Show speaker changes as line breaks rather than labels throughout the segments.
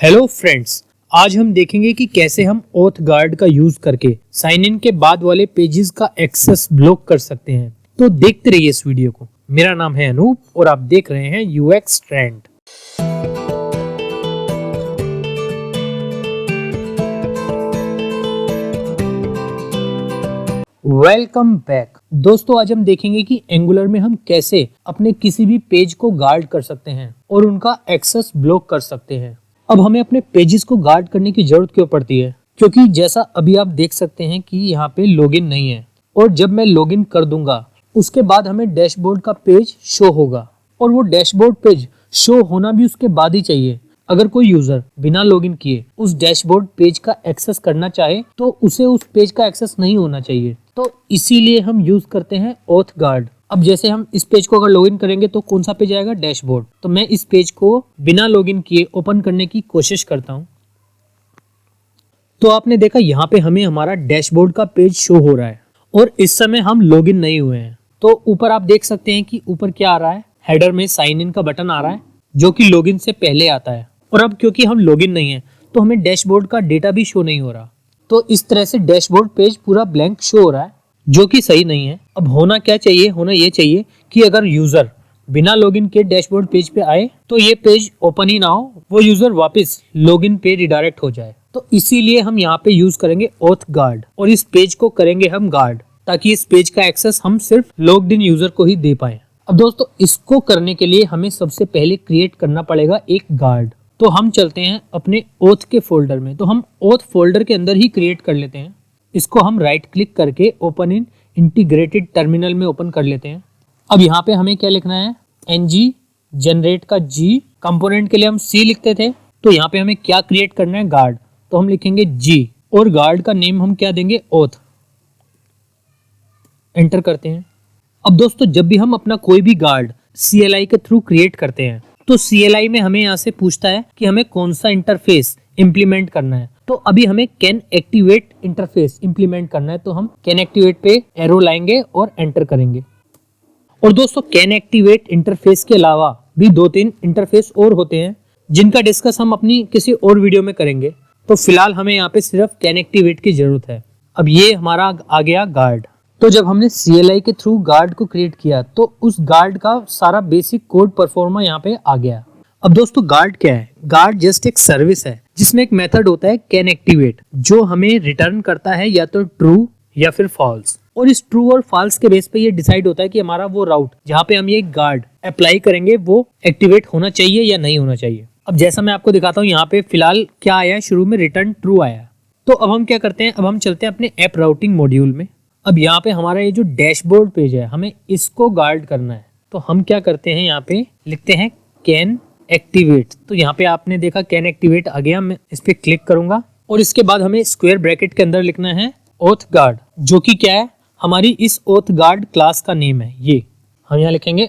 Hello friends, आज हम देखेंगे कि कैसे हम ऑथ गार्ड का यूज करके साइन इन के बाद वाले पेजेस का एक्सेस ब्लॉक कर सकते हैं। तो देखते रहिए इस वीडियो को। मेरा नाम है अनूप और आप देख रहे हैं यूएक्स ट्रेंड। वेलकम बैक दोस्तों। आज हम देखेंगे कि एंगुलर में हम कैसे अपने किसी भी पेज को गार्ड कर सकते हैं और उनका एक्सेस ब्लॉक कर सकते हैं। अब हमें अपने पेजेस को गार्ड करने की जरूरत क्यों पड़ती है? क्योंकि जैसा अभी आप देख सकते हैं कि यहाँ पे लॉगिन नहीं है और जब मैं लॉगिन कर दूंगा उसके बाद हमें डैशबोर्ड का पेज शो होगा और वो डैशबोर्ड पेज शो होना भी उसके बाद ही चाहिए। अगर कोई यूजर बिना लॉगिन किए उस डैशबोर्ड पेज का एक्सेस करना चाहे तो उसे उस पेज का एक्सेस नहीं होना चाहिए। तो इसीलिए हम यूज करते हैं ऑथ गार्ड। अब जैसे हम इस पेज को अगर लॉगिन करेंगे तो कौन सा पेज आएगा? डैशबोर्ड। तो मैं इस पेज को बिना लॉगिन किए ओपन करने की कोशिश करता हूं। तो आपने देखा यहाँ पे हमें हमारा डैशबोर्ड का पेज शो हो रहा है और इस समय हम लॉगिन नहीं हुए हैं। तो ऊपर आप देख सकते हैं कि ऊपर क्या आ रहा है, हेडर में साइन इन का बटन आ रहा है जो कि लॉगिन से पहले आता है। और अब क्योंकि हम लॉगिन नहीं है तो हमें डैशबोर्ड का डेटा भी शो नहीं हो रहा। तो इस तरह से डैशबोर्ड पेज पूरा ब्लैंक शो हो रहा है जो कि सही नहीं है। अब होना क्या चाहिए? होना ये चाहिए कि अगर यूजर बिना लॉगिन के डैशबोर्ड पेज पे आए तो ये पेज ओपन ही ना हो, वो यूजर वापस लॉगिन पे रिडायरेक्ट हो जाए। तो इसीलिए हम यहाँ पे यूज करेंगे ऑथ गार्ड और इस पेज को करेंगे हम गार्ड, ताकि इस पेज का एक्सेस हम सिर्फ लॉग्ड इन यूजर को ही दे पाए। अब दोस्तों, इसको करने के लिए हमें सबसे पहले क्रिएट करना पड़ेगा एक गार्ड। तो हम चलते हैं अपने ऑथ के फोल्डर में। तो हम ऑथ फोल्डर के अंदर ही क्रिएट कर लेते हैं। इसको हम राइट क्लिक करके ओपन इन इंटीग्रेटेड टर्मिनल में ओपन कर लेते हैं। अब यहाँ पे हमें क्या लिखना है? ng जनरेट का g, कंपोनेंट के लिए हम c लिखते थे। तो यहाँ पे हमें क्या क्रिएट करना है? गार्ड। तो हम लिखेंगे g और गार्ड का नेम हम क्या देंगे? ऑथ। एंटर करते हैं। अब दोस्तों, जब भी हम अपना कोई भी गार्ड CLI के थ्रू क्रिएट करते हैं तो CLI में हमें यहाँ से पूछता है कि हमें कौन सा इंटरफेस इंप्लीमेंट करना है। तो अभी हमें कैन एक्टिवेट इंटरफेस इंप्लीमेंट करना है। तो हम कैन एक्टिवेट पे एरो लाएंगे और एंटर करेंगे। और दोस्तों, कैन एक्टिवेट इंटरफेस के अलावा भी 2-3 इंटरफेस और होते हैं जिनका डिस्कस हम अपनी किसी और वीडियो में करेंगे। तो फिलहाल हमें यहाँ पे सिर्फ कैन एक्टिवेट की जरूरत है। अब ये हमारा आ गया गार्ड। तो जब हमने CLI के थ्रू गार्ड को क्रिएट किया तो उस गार्ड का सारा बेसिक कोड परफॉर्मा यहाँ पे आ गया। अब दोस्तों, गार्ड क्या है? गार्ड जस्ट एक सर्विस है जिसमें एक मेथड होता है कैन एक्टिवेट, जो हमें रिटर्न करता है या तो ट्रू या फिर फॉल्स। और इस ट्रू और फॉल्स के बेस पे ये डिसाइड होता है कि हमारा वो राउट जहाँ पे हम ये गार्ड अप्लाई करेंगे वो एक्टिवेट होना चाहिए या नहीं होना चाहिए। अब जैसा मैं आपको दिखाता हूँ, यहाँ पे फिलहाल क्या आया है? शुरू में रिटर्न ट्रू आया। तो अब हम क्या करते हैं? अब हम चलते हैं अपने ऐप राउटिंग मॉड्यूल में। अब यहाँ पे हमारा ये जो डैशबोर्ड पेज है, हमें इसको गार्ड करना है। तो हम क्या करते हैं? यहाँ पे लिखते हैं कैन एक्टिवेट। तो यहाँ पे आपने देखा कैन एक्टिवेट आ गया। मैं इस पे क्लिक करूंगा और इसके बाद हमें स्क्वायर ब्रैकेट के अंदर लिखना है ऑथ गार्ड, जो कि क्या है? हमारी इस ऑथ गार्ड क्लास का नेम है। ये हम यहाँ लिखेंगे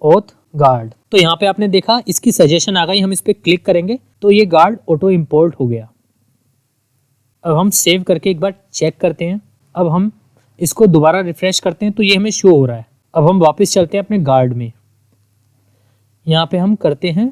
ऑथ गार्ड। तो यहाँ पे आपने देखा इसकी सजेशन आ गई। हम इस पे क्लिक करेंगे तो ये गार्ड ऑटो इंपोर्ट हो गया। अब हम सेव करके एक बार चेक करते हैं। अब हम इसको दोबारा रिफ्रेश करते हैं तो ये हमें शो हो रहा है। अब हम वापस चलते हैं अपने गार्ड में। यहाँ पे हम करते हैं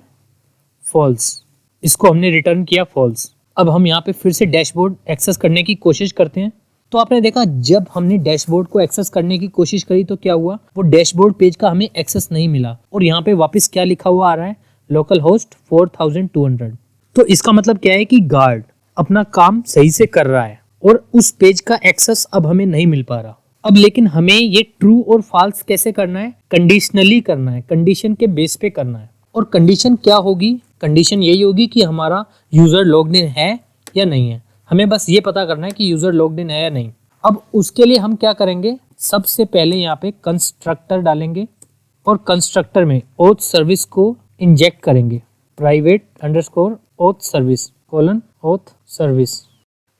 फॉल्स। इसको हमने रिटर्न किया फॉल्स। अब हम यहाँ पे फिर से डैशबोर्ड एक्सेस करने की कोशिश करते हैं। तो आपने देखा जब हमने डैशबोर्ड को एक्सेस करने की कोशिश करी तो क्या हुआ? वो डैशबोर्ड पेज का हमें एक्सेस नहीं मिला। और यहाँ पे वापस क्या लिखा हुआ आ रहा है? Local host 4200। तो इसका मतलब क्या है कि गार्ड अपना काम सही से कर रहा है और उस पेज का एक्सेस अब हमें नहीं मिल पा रहा। अब लेकिन हमें ये ट्रू और फॉल्स कैसे करना है? कंडीशनली करना है, कंडीशन के बेस पे करना है। और कंडीशन क्या होगी? कंडीशन यही होगी कि हमारा यूजर लॉग्ड इन है या नहीं है। हमें बस ये पता करना है कि यूजर लॉग्ड इन है या नहीं। अब उसके लिए हम क्या करेंगे? सबसे पहले यहाँ पे कंस्ट्रक्टर डालेंगे और कंस्ट्रक्टर में ऑथ सर्विस को इंजेक्ट करेंगे। Private underscore auth service colon auth service.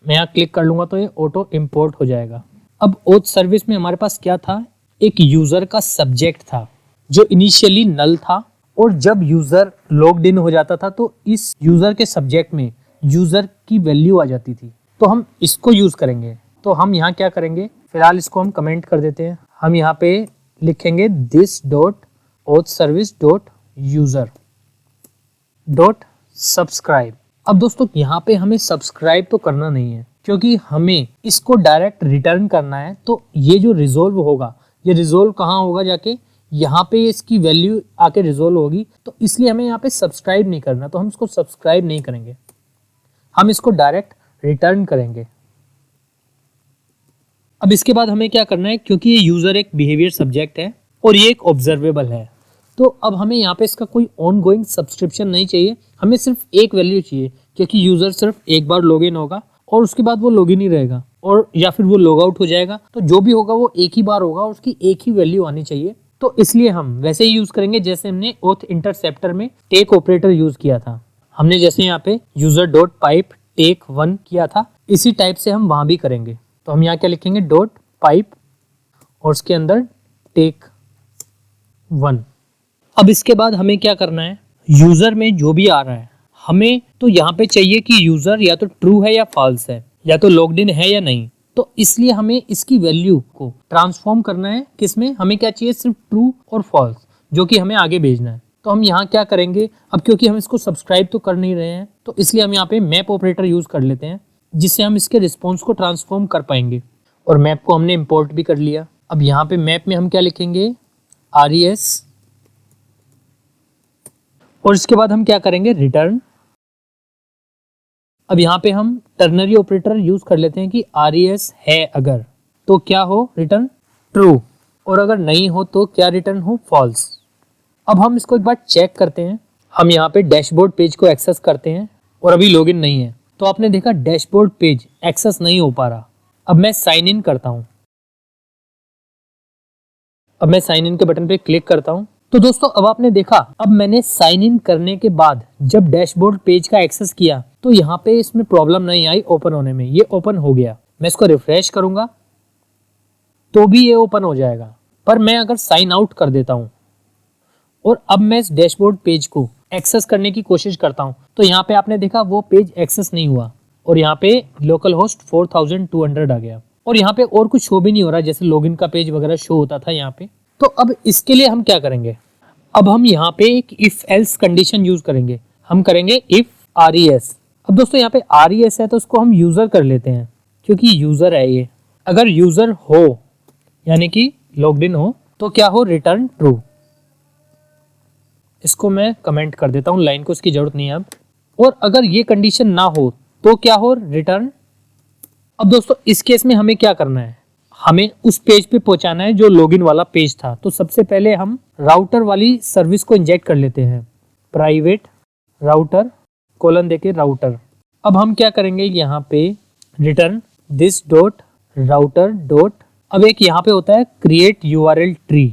मैं यहाँ क्लिक कर लूंगा तो ये ऑटो इंपोर्ट हो जाएगा। अब ऑथ सर्विस में हमारे पास क्या था? एक यूजर का सब्जेक्ट था जो इनिशियली नल था और जब यूजर लॉग्ड इन हो जाता था तो इस यूजर के सब्जेक्ट में यूजर की वैल्यू आ जाती थी। तो हम इसको यूज करेंगे। तो हम यहाँ क्या करेंगे? फिलहाल इसको हम कमेंट कर देते हैं। हम यहाँ पे लिखेंगे this dot auth service dot user dot subscribe अब दोस्तों यहाँ पे हमें सब्सक्राइब तो करना नहीं है, क्योंकि हमें इसको डायरेक्ट रिटर्न करना है। तो ये जो रिजोल्व होगा, ये रिजोल्व कहाँ होगा, जाके यहाँ पे इसकी वैल्यू आके रिजोल्व होगी। तो इसलिए हमें यहाँ पे सब्सक्राइब नहीं करना, तो हम इसको सब्सक्राइब नहीं करेंगे, हम इसको डायरेक्ट रिटर्न करेंगे। अब इसके बाद हमें क्या करना है, क्योंकि ये यूजर एक बिहेवियर सब्जेक्ट है और ये एक ऑब्जर्वेबल है, तो अब हमें यहाँ पे इसका कोई ऑन गोइंग सब्सक्रिप्शन नहीं चाहिए, हमें सिर्फ एक वैल्यू चाहिए, क्योंकि यूजर सिर्फ एक बार लॉग इन होगा और उसके बाद वो लॉग इन ही रहेगा, और या फिर वो लॉग आउट हो जाएगा। तो जो भी होगा वो एक ही बार होगा, उसकी एक ही वैल्यू आनी चाहिए। तो इसलिए हम वैसे ही यूज करेंगे जैसे हमने ऑथ इंटरसेप्टर में टेक ऑपरेटर यूज किया था। हमने जैसे यहाँ पे यूजर डॉट पाइप टेक 1 किया था, इसी टाइप से हम वहां भी करेंगे। तो हम यहाँ क्या लिखेंगे, डॉट पाइप और उसके अंदर टेक 1। अब इसके बाद हमें क्या करना है, यूजर में जो भी आ रहा है हमें तो यहाँ पे चाहिए कि यूजर या तो ट्रू है या फॉल्स है, या तो लॉग्ड इन है या नहीं। तो इसलिए हमें इसकी वैल्यू को ट्रांसफॉर्म करना है किसमें, हमें क्या चाहिए, सिर्फ ट्रू और फॉल्स, जो कि हमें आगे भेजना है। तो हम यहाँ क्या करेंगे, अब क्योंकि हम इसको सब्सक्राइब तो कर नहीं रहे हैं, तो इसलिए हम यहाँ पे मैप ऑपरेटर यूज कर लेते हैं, जिससे हम इसके रिस्पॉन्स को ट्रांसफॉर्म कर पाएंगे। और मैप को हमने इंपोर्ट भी कर लिया। अब यहाँ पे मैप में हम क्या लिखेंगे, RES, और इसके बाद हम क्या करेंगे, रिटर्न। अब यहाँ पे हम टर्नरी ऑपरेटर यूज कर लेते हैं कि RES है अगर, तो क्या हो, रिटर्न ट्रू, और अगर नहीं हो तो क्या रिटर्न हो, फॉल्स। अब हम इसको एक बार चेक करते हैं। हम यहाँ पे डैशबोर्ड पेज को एक्सेस करते हैं और अभी लॉगिन नहीं है, तो आपने देखा डैशबोर्ड पेज एक्सेस नहीं हो पा रहा। अब मैं साइन इन करता हूँ, अब मैं साइन इन के बटन पे क्लिक करता हूँ। तो दोस्तों अब आपने देखा, अब मैंने साइन इन करने के बाद जब डैशबोर्ड पेज का एक्सेस किया तो यहाँ पे इसमें प्रॉब्लम नहीं आई ओपन होने में, ये ओपन हो गया। मैं इसको रिफ्रेश करूंगा तो भी ये ओपन हो जाएगा। पर मैं अगर साइन आउट कर देता हूँ और अब मैं इस डैशबोर्ड पेज को एक्सेस करने की कोशिश करता हूँ, तो यहाँ पे आपने देखा वो पेज एक्सेस नहीं हुआ और यहाँ पे लोकल होस्ट 4200 आ गया, और यहाँ पे और कुछ शो भी नहीं हो रहा, जैसे लॉगिन का पेज वगैरह शो होता था यहाँ पे। तो अब इसके लिए हम क्या करेंगे, अब हम यहाँ पे एक इफ एल्स कंडीशन यूज करेंगे। हम करेंगे इफ RES। अब दोस्तों यहाँ पे RES है तो उसको हम यूजर कर लेते हैं, क्योंकि यूजर है ये। अगर यूजर हो यानी कि लॉग्ड इन हो तो क्या हो, रिटर्न ट्रू। इसको मैं कमेंट कर देता हूँ, लाइन को इसकी जरूरत नहीं है अब। और अगर ये कंडीशन ना हो तो क्या हो, रिटर्न। अब दोस्तों इस केस में हमें क्या करना है, हमें उस पेज पे पहुंचाना है जो लॉगिन वाला पेज था। तो सबसे पहले हम राउटर वाली सर्विस को इंजेक्ट कर लेते हैं, प्राइवेट राउटर कोलन देके राउटर। अब हम क्या करेंगे, यहाँ पे return this dot router dot, अब एक यहाँ पे होता है क्रिएट URL ट्री।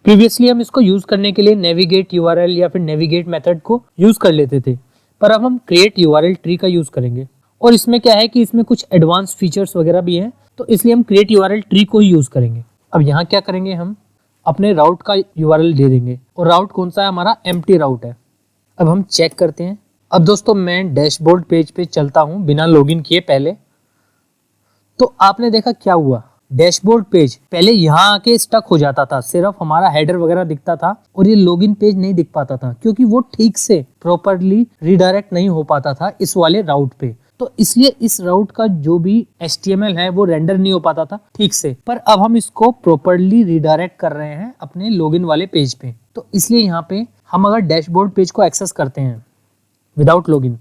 प्रीवियसली हम इसको यूज करने के लिए नेविगेट URL या फिर नेविगेट मेथड को यूज कर लेते थे, पर अब हम क्रिएट URL ट्री का यूज करेंगे। और इसमें क्या है कि इसमें कुछ एडवांस फीचर्स वगैरह भी हैं, तो इसलिए हम क्रिएट URL ट्री को ही यूज करेंगे। अब यहाँ क्या करेंगे, हम अपने राउट का URL दे देंगे, और राउट कौन सा है, हमारा एम्प्टी राउट है। अब हम चेक करते हैं। अब दोस्तों मैं डैशबोर्ड पेज पे चलता हूँ बिना लॉगिन किए पहले, तो आपने देखा क्या हुआ, डैशबोर्ड पेज पहले यहाँ आके स्टक हो जाता था, सिर्फ हमारा हेडर वगैरह दिखता था और ये लॉगिन पेज नहीं दिख पाता था, क्योंकि वो ठीक से प्रॉपरली रिडायरेक्ट नहीं हो पाता था इस वाले राउट पे। तो इसलिए इस राउट का जो भी HTML है वो रेंडर नहीं हो पाता था ठीक से। पर अब हम इसको प्रॉपरली रिडायरेक्ट कर रहे हैं अपने लॉगिन वाले पेज पे, तो इसलिए यहाँ पे हम अगर डैशबोर्ड पेज को एक्सेस करते हैं विदाउट लॉगिन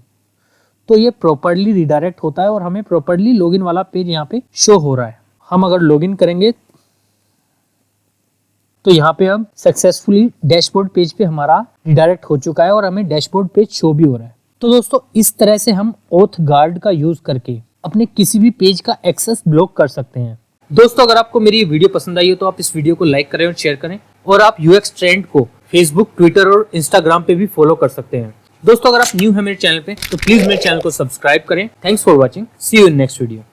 तो ये प्रॉपरली रिडायरेक्ट होता है और हमें प्रॉपरली लॉगिन वाला पेज यहाँ पे शो हो रहा है। हम अगर लॉगिन करेंगे तो यहाँ पे अब सक्सेसफुली डैशबोर्ड पेज पे हमारा रिडायरेक्ट हो चुका है और हमें डैशबोर्ड पेज शो भी हो रहा है। तो दोस्तों इस तरह से हम ऑथ गार्ड का यूज करके अपने किसी भी पेज का एक्सेस ब्लॉक कर सकते हैं। दोस्तों अगर आपको मेरी ये वीडियो पसंद आई हो तो आप इस वीडियो को लाइक करें और शेयर करें, और आप UX ट्रेंड को फेसबुक, ट्विटर और इंस्टाग्राम पे भी फॉलो कर सकते हैं। दोस्तों अगर आप न्यू है मेरे चैनल पे तो प्लीज मेरे चैनल को सब्सक्राइब करें। Thanks for watching, see you in next video.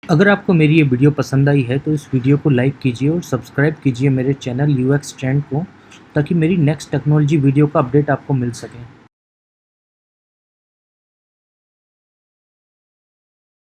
अगर आपको मेरी ये वीडियो पसंद आई है तो इस वीडियो को लाइक कीजिए और सब्सक्राइब कीजिए मेरे चैनल UX ट्रेंड को, ताकि मेरी नेक्स्ट टेक्नोलॉजी वीडियो का अपडेट आपको मिल सके।